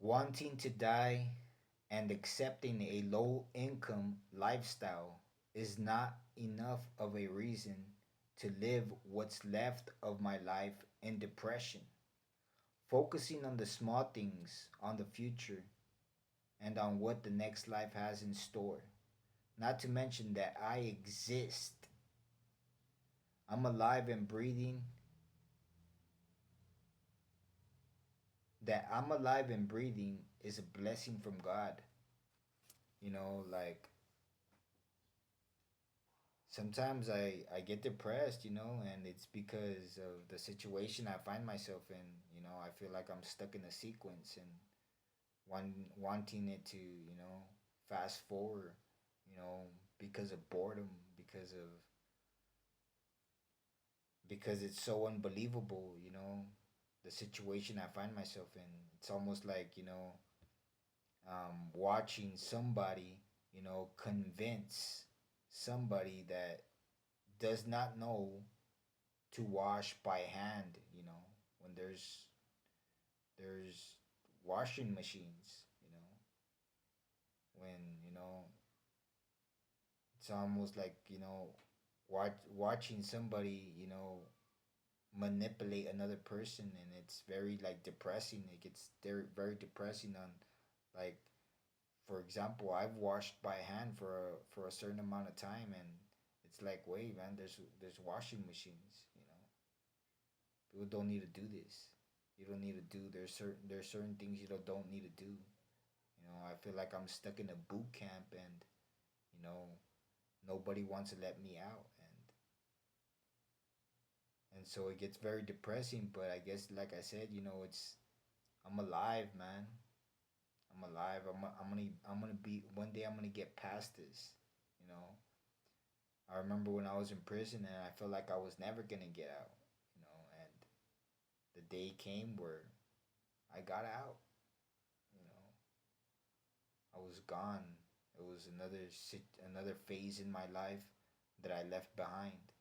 Wanting to die and accepting a low income lifestyle is not enough of a reason to live what's left of my life in depression. Focusing on the small things, on the future, and on what the next life has in store. Not to mention that I exist. I'm alive and breathing. That I'm alive and breathing is a blessing from God. Like sometimes I get depressed, and it's because of the situation I find myself in. I feel like I'm stuck in a sequence and wanting it to, fast forward, you know, because of boredom, because it's so unbelievable, the situation I find myself in. It's almost like, watching somebody, convince somebody that does not know to wash by hand, when there's washing machines, when, it's almost like, watching somebody, manipulate another person, and it's very like depressing. It gets very, very depressing on, like, for example, I've washed by hand for a certain amount of time, and it's like, wait, man, there's washing machines. People don't need to do this. You don't need to do. There's certain things you don't need to do. I feel like I'm stuck in a boot camp, and you know nobody wants to let me out, and so it gets very depressing. But I guess, like I said, it's I'm alive, man. I'm alive. I'm gonna be one day. I'm gonna get past this. You know. I remember when I was in prison, and I felt like I was never gonna get out. And the day came where I got out. You know, I was gone. It was another phase in my life that I left behind.